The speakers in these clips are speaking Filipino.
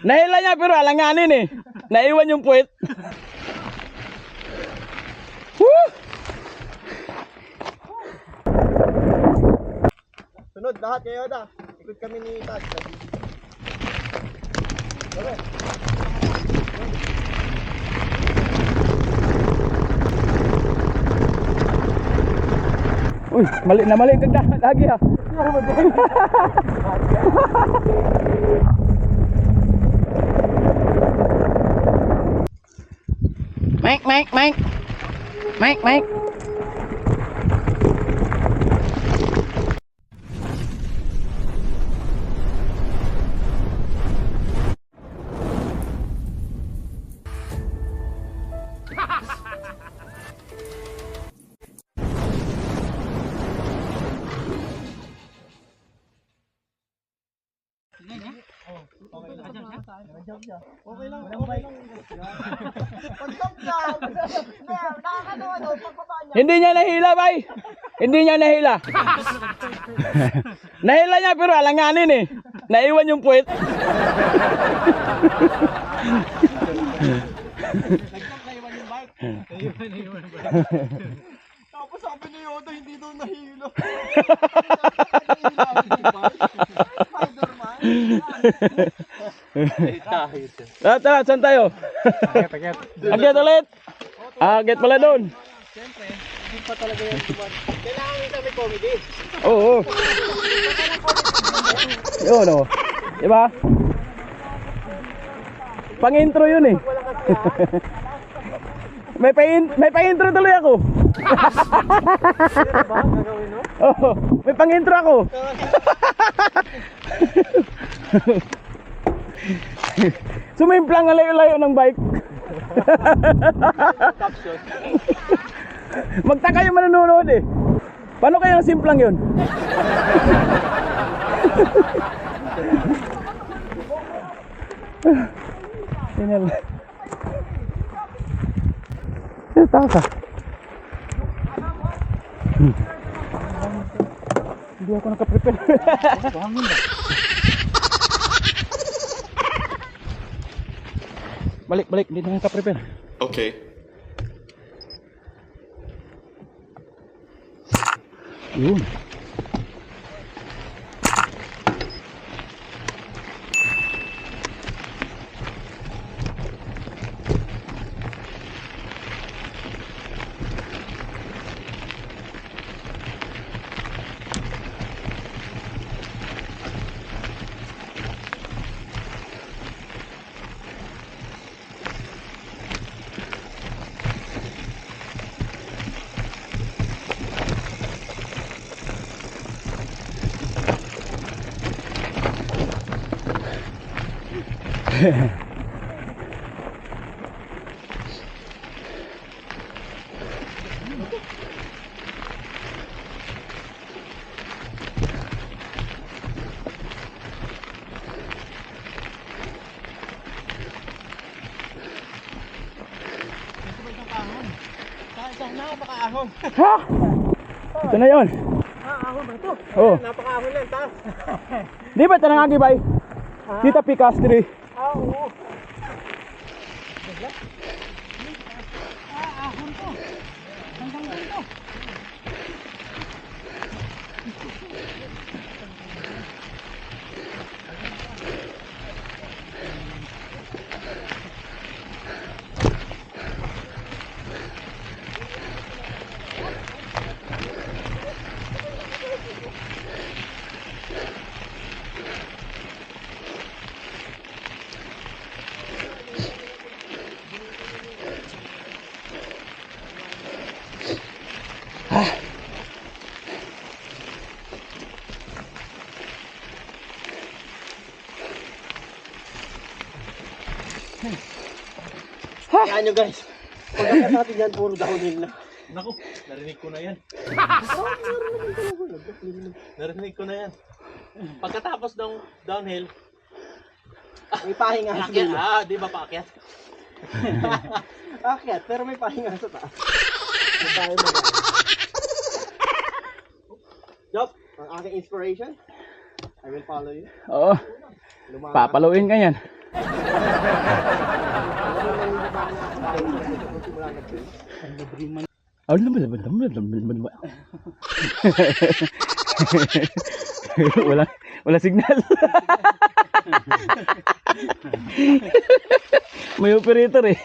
Nahila niya pero alanganin eh. Naiwan yung puwet. Woo! Sunod lahat kayo da. Ikot kami ni Tag. Uy, mali na mali kag lagi ha. Mike. Okay lang. Pag-stop lang. Nakakatawa daw pagbaba niya. Hindi niya nahila, bay. Hindi niya nahila. Nahila niya pero alanganin eh. Naiwan yung puwet. Tapos sabi ni Yoda hindi daw nahilo. Tara, saan tayo? Agad ulit. Agad pala doon. Siyempre, hindi pa talaga yan duman. Kailangan nito may comedy. Oo. Yun o. Diba? Pang-intro yun eh. May pang-intro tuloy ako. Ba? Gagawin no? Oo. May pang-intro ako. Sumimplang ang layo-layo ng bike. Caption. Magtaka yung manonood eh. Paano kaya ang simplang yun? Sinyal. Takas ah. Hindi ako nakaprepare. Balik, hindi na nakaprepare. Okay. Yun. Napaka-ahon. Ha? Ito na yun. Ahon ba ito? Oo. Napaka-ahon yan, taas. Di ba ito nangagi bay? Kita Picastri. Oo. Ahon to. Hanggang doon to. Yan nyo guys. Pagkakas natin yan, puro downhill na. Naku, narinig ko na yan. Narinig ko na yan. Pagkatapos ng downhill, may pahinga sa dulo. Di ba paakyat? Akyat, pero may pahinga sa taas. May tayo mag-akyat. Job, ang aking inspiration, I will follow you. Oo. Lumakas. Papaluin ka yan. Wala signal. May operator eh.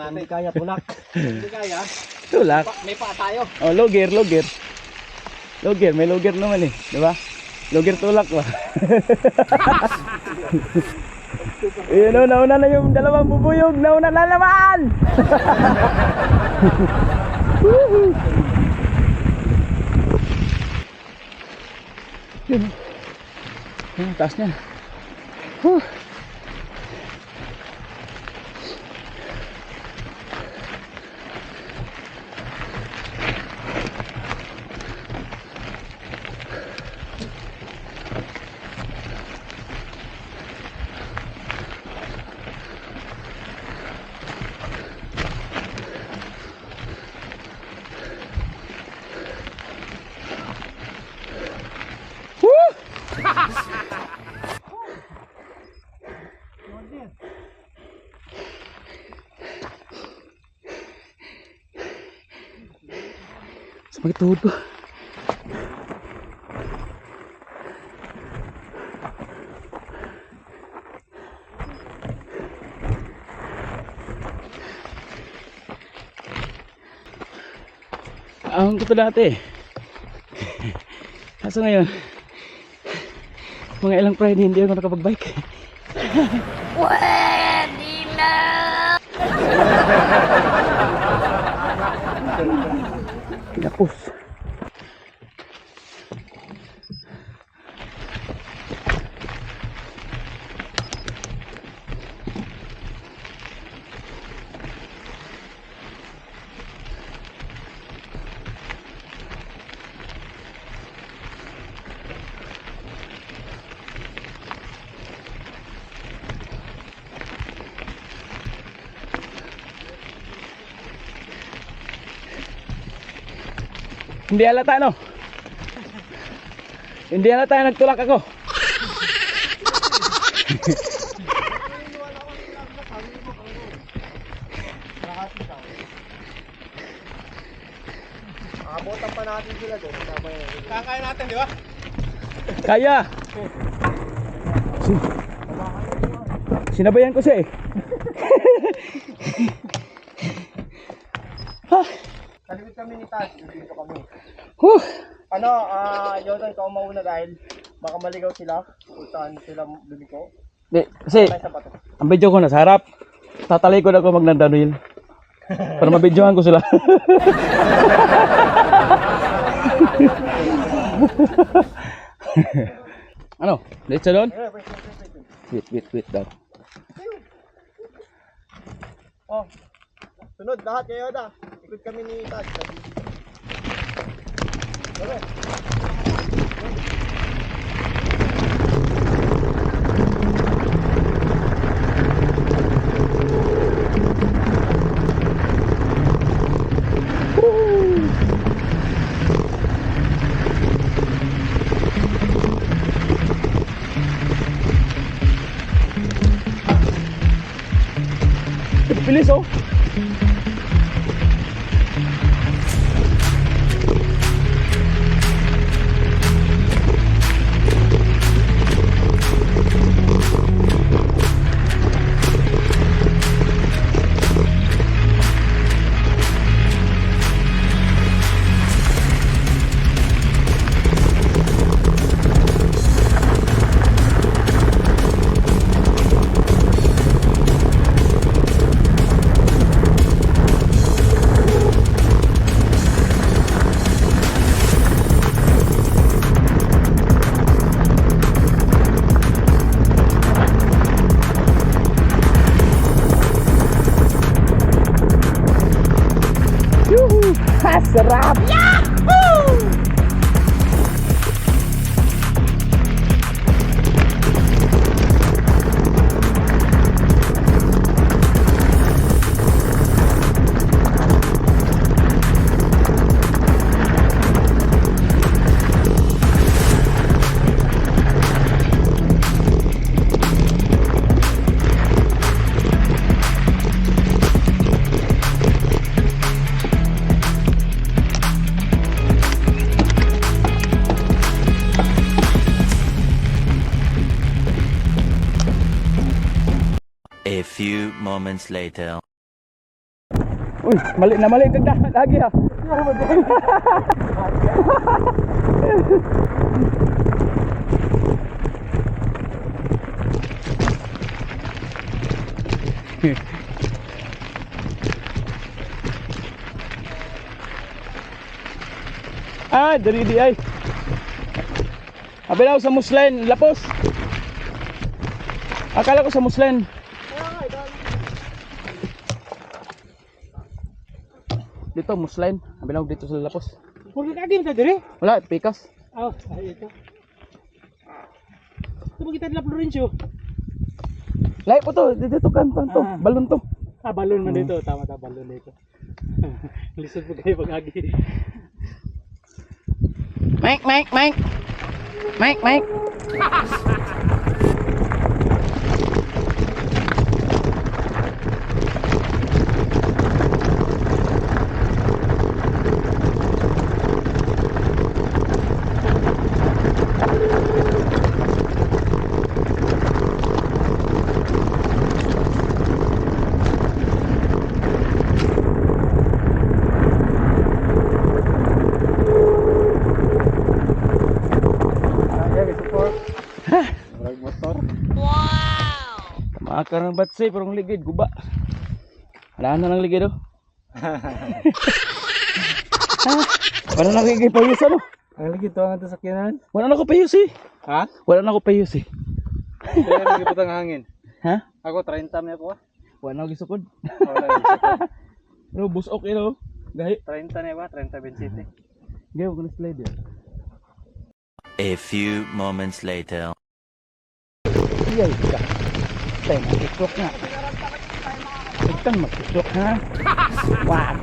Hindi kaya tulak. Hindi kaya. Tulak. May pa tayo. Oh, loger. Loger, may loger naman eh, di ba? Loger tulak ba? Ayun, nauna na yung dalawang bubuyog, nauna na naman! Yun. Yung taas niya. Huh. Sakit tuhod ko. Ahon ko to dati. Kaso ngayon, mga ilang Friday hindi ako nakapag-bike. Pwede na! Pinapos. Hindi halata no? Hindi halata nagtulak ako. Abutan pa natin sila doon. Kakaya natin, di ba? Kaya. Sinabayan ko siya eh. Kalimit kami ni Taj, dito kami. Huh. Ano, Jordan, ikaw mauna dahil baka maligaw sila kung saan sila lumiko. Di, kasi Tayo sa bato. ang video ko nasa harap. Tatalikod ako magnandanuil. Para mabidyohan ko sila. Ano? Let's doon? Wait daw. Oh, sunod lahat kayo da. Ikot kami ni Taj. Go. Bilis oh. Sarap! Yahoo! moments later. Uy, mali na mali kagda lagi ha. Ah, dari di ay. Abi daw sa Muslen, lapos. Akala ko sa Muslen. Dito Muslen, abi daw dito sa lapos. Puro ka din ka dire. Wala, pikas. Oh, ay ito. Ito kita nila Florencio. Lahi po to, dito kan to, Ah. balon to. Ah, balon man dito. Tama ta balon dito. Lisod po kayo pag-agi. Mike. Mike. Makan ng batsay, parang ligid, guba. Wala na ng ligid, oh. Wala na ligid payus, ano? Ang lagi to ang sasakyanan. Wala na ko payus, eh. Ha? Wala na ko payus, eh. Kaya lagi putang hangin. Ha? Ako 30 na ako. Wala na ko gisukod. Wala. Pero busok, eh, no? Gahi. 30 na ba? 30 City. Gahi, huwag na slide, eh. A few moments later. Iyay, ka. Tayo, mag-tiklok nga. Huwag kang mag-tiklok, ha? Wag.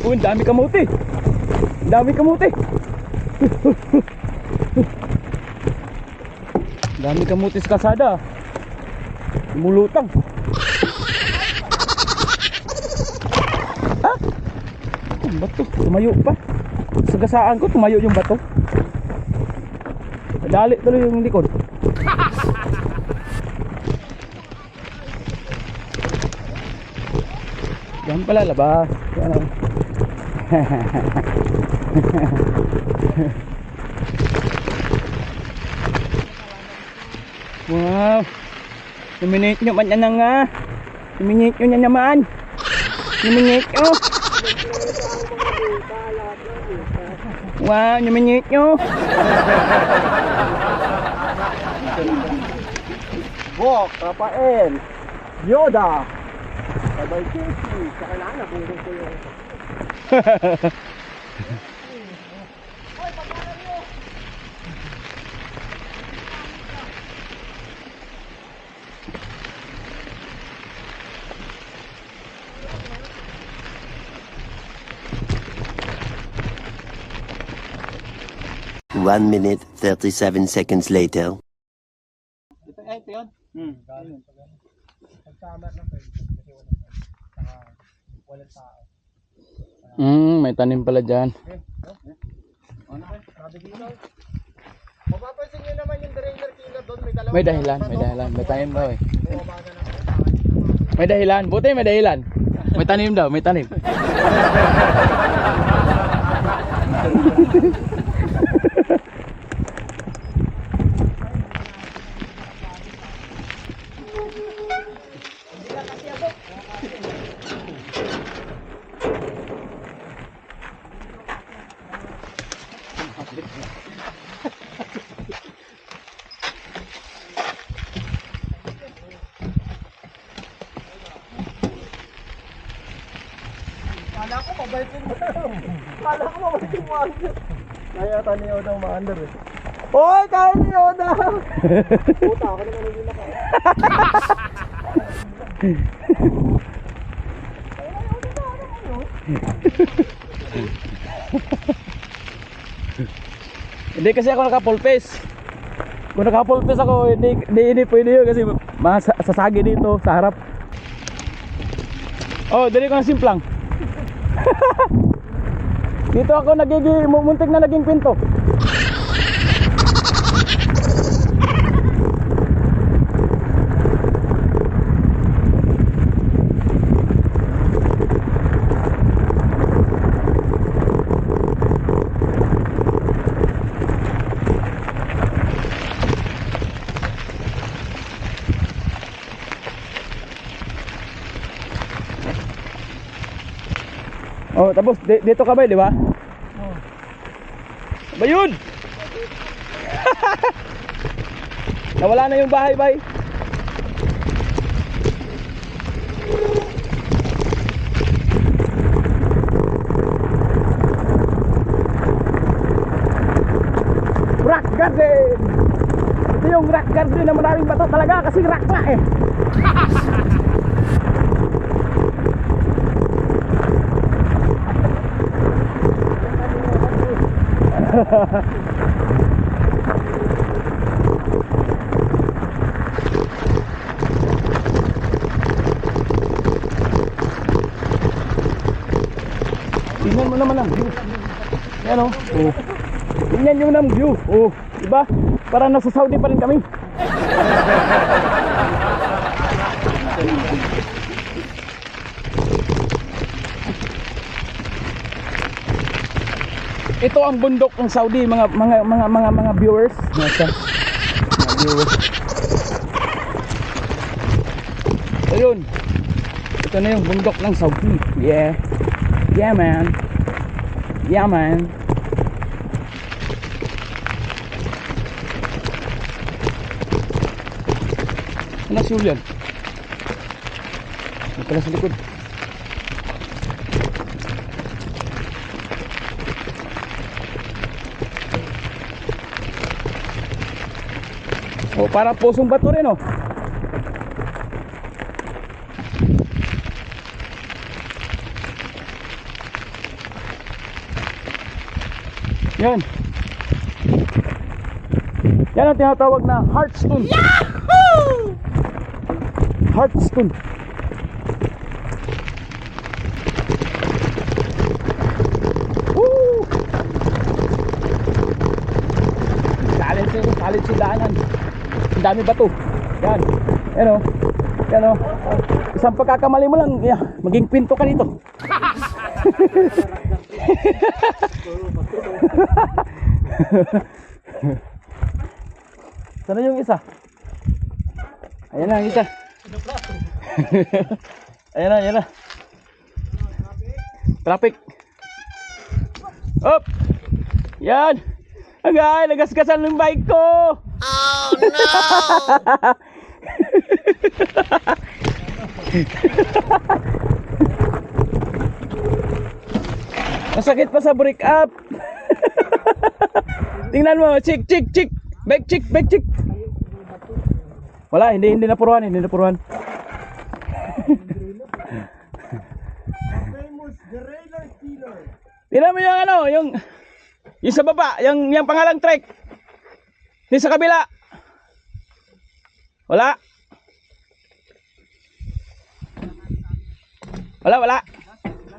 Uy, dami kamote. Dami kamote. Dami kamote sa kasada. Mulutang. Ha? Ang bato, tumayo pa. Sa gasaan ko, tumayo yung bato. Dali tuloy yung likod. Yan pala labas. Yan o. Wow. Nominate nyo man yan nga. Nominate nyo yan naman. Nominate nyo. Wow, nominate nyo. Bok, Rafael, Yoda. Sabay Casey, sa kailangan na bungkong ko yung... One minute, 37 seconds later. Ito yun. May tanim pala dyan. Mapapansin nyo naman yung drainer killer doon. May dalawang... May dahilan. May tanim daw eh. May dahilan. Buti may dahilan. May tanim daw, may tanim. Kala ko mabaitin mo. Kala ko mabaitin mo. Kaya ata ni Yoda umaandar eh. Hoy! Kaya ni Yoda! Puta, ako naman hindi naka. Hindi kasi ako naka-full face. Kung naka-full face ako, hindi pwede yun kasi masasagi dito sa harap. Oh, dali ko na simplang. Dito ako muntik na naging pinto. Oh, tapos dito ka ba, di ba? Oh. Ba yun? Nawala na yung bahay, bay. Rock garden. Ito yung rock garden na maraming bato talaga kasi rock na eh. Tingnan mo naman ang view. Yan o. Oh. Tingnan nyo ng view. Oh. Diba? Parang nasa Saudi pa rin kami. Ito ang bundok ng Saudi, mga viewers. Nasa mga viewers. Ayun. Ito na yung bundok ng Saudi. Yeah. Yeah, man. Yeah, man. Ano si Julian? Ito na sa likod. Oh, para pusong bato rin oh. Yan. Yan ang tinatawag na Heartstone. Yahoo! Heartstone. Woo! Salit si daanan. Ang dami bato. Yan. Yan o. Yan o. Isang pagkakamali mo lang, yeah, maging pinto ka dito. Sana yung isa? Ayan na, yung isa. Ayan na, ayan na. Traffic. Up! Yan! Agay, nagasgasan ng bike ko! Oh no! Masakit pa sa break up. Tingnan mo, chick. Back chick. Wala, hindi napuruan, Tingnan mo yung ano, yung sa baba, yung pangalang trek. Yung sa kabila. Wala.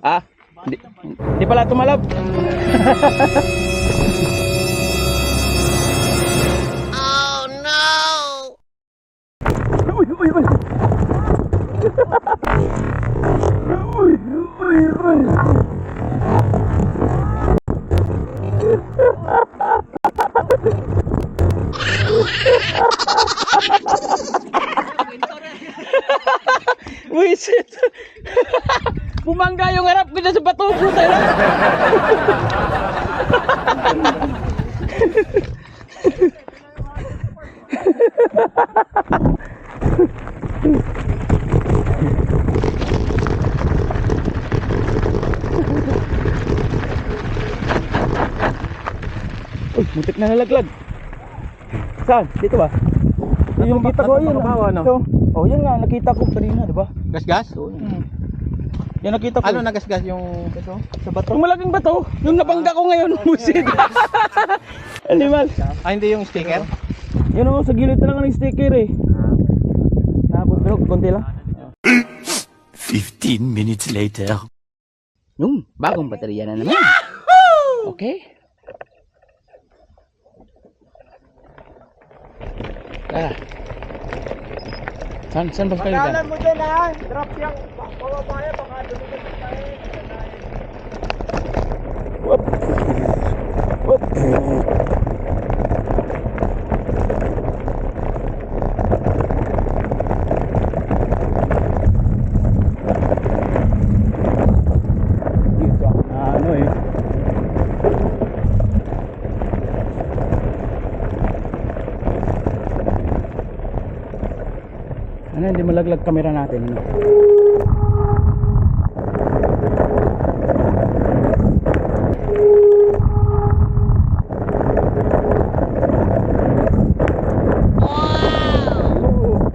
Ah, hindi pala tumalab. Oh no! Uy. Wisit. Bumangga yung harap ko dyan sa bato. Puta na. Uy, muntik na nalaglag. Saan? Dito ba? Yung kita ko yun. Ito. Oh, yun nga, nakita ko kanina, di ba? Gasgas? Yan nakita ko. Ano nagasgas yung ito? Sa bato? Yung malaking bato, yung nabangga ko ngayon, busit. Animal. Ah, hindi yung sticker? Yun o, sa gilid na lang ng sticker eh. Nakapot, pero konti lang. 15 minutes later. Yung bagong baterya na naman. Okay. Tara. Saan ba kayo dyan? Pagkalan mo dyan ha. Drop yung pababaya. Baka dumikot tayo. Whoop. Whoop. Dito ano eh. Ano, hindi malaglag camera natin. Ano?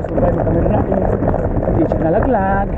Sumbay mo camera natin. Hindi siya nalaglag.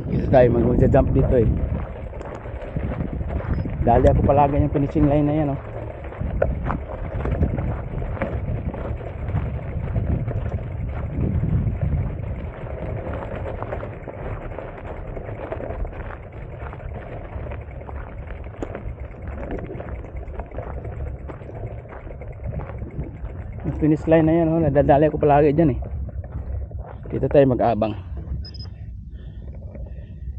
Dito tayo mag-jump dito eh. Dali ako palagi yung finishing line na yan oh. Yung finish line na yan oh, nadadali ako palagi dyan eh. Dito tayo mag-abang.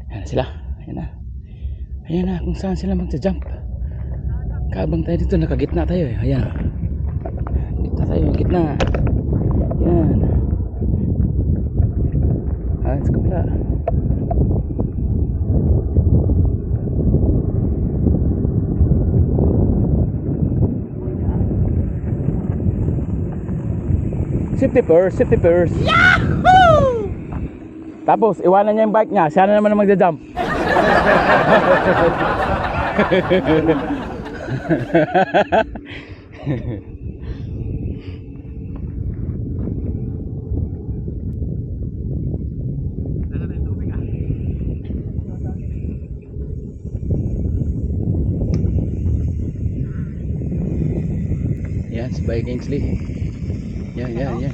Ayan sila. Ayan na. Ayan na kung saan sila magja-jump. Kaabang tayo dito. Nakagitna tayo eh. Ayan. Gitna tayo. Gitna. Ayan. Ayan sa kabila. Safety first. Safety first. Yahoo! Tapos iwanan niya yung bike niya. Siya na naman ang magja-jump. Yan si Bay Kingsley. Yan.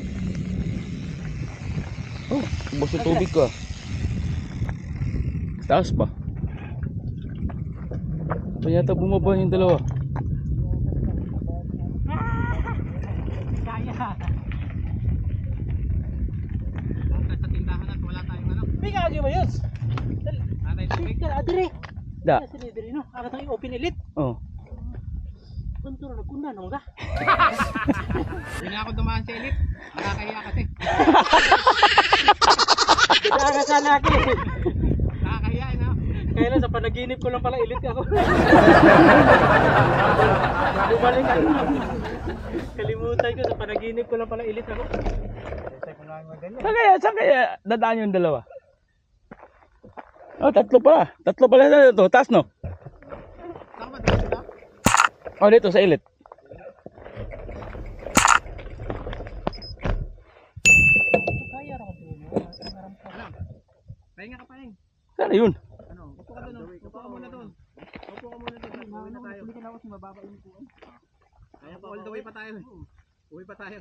Oh, ubos yung tubig ko ah. Taas pa. Ito yata bumaba yung dalawa. Kaya. Langkas sa tindahan at wala tayong ano. May kagay ba yun? Anay tubig. Adire. Da. Sinidiri no. Ako tayong open elite. Oh. Punto na nagkunda no ka? Hindi na ako dumaan sa elite. Nakakahiya kasi. Kaya sana ako. Nakakahiya no. Kaya lang sa panaginip ko lang pala elite ako. Bumalik ako. Kalimutan ko sa panaginip ko lang pala elite ako. Saan kaya dadaan yung dalawa? Oh, tatlo pala na ito. Taas no? Oh, dito sa elite. Kaya rin ako. Pahinga ka, Paing. Saan na yun? Ano? Upo ka doon. Upo ka muna doon. Upo ka muna doon. Uwi na tayo. Kaya pa all the way pa tayo. Uwi pa tayo.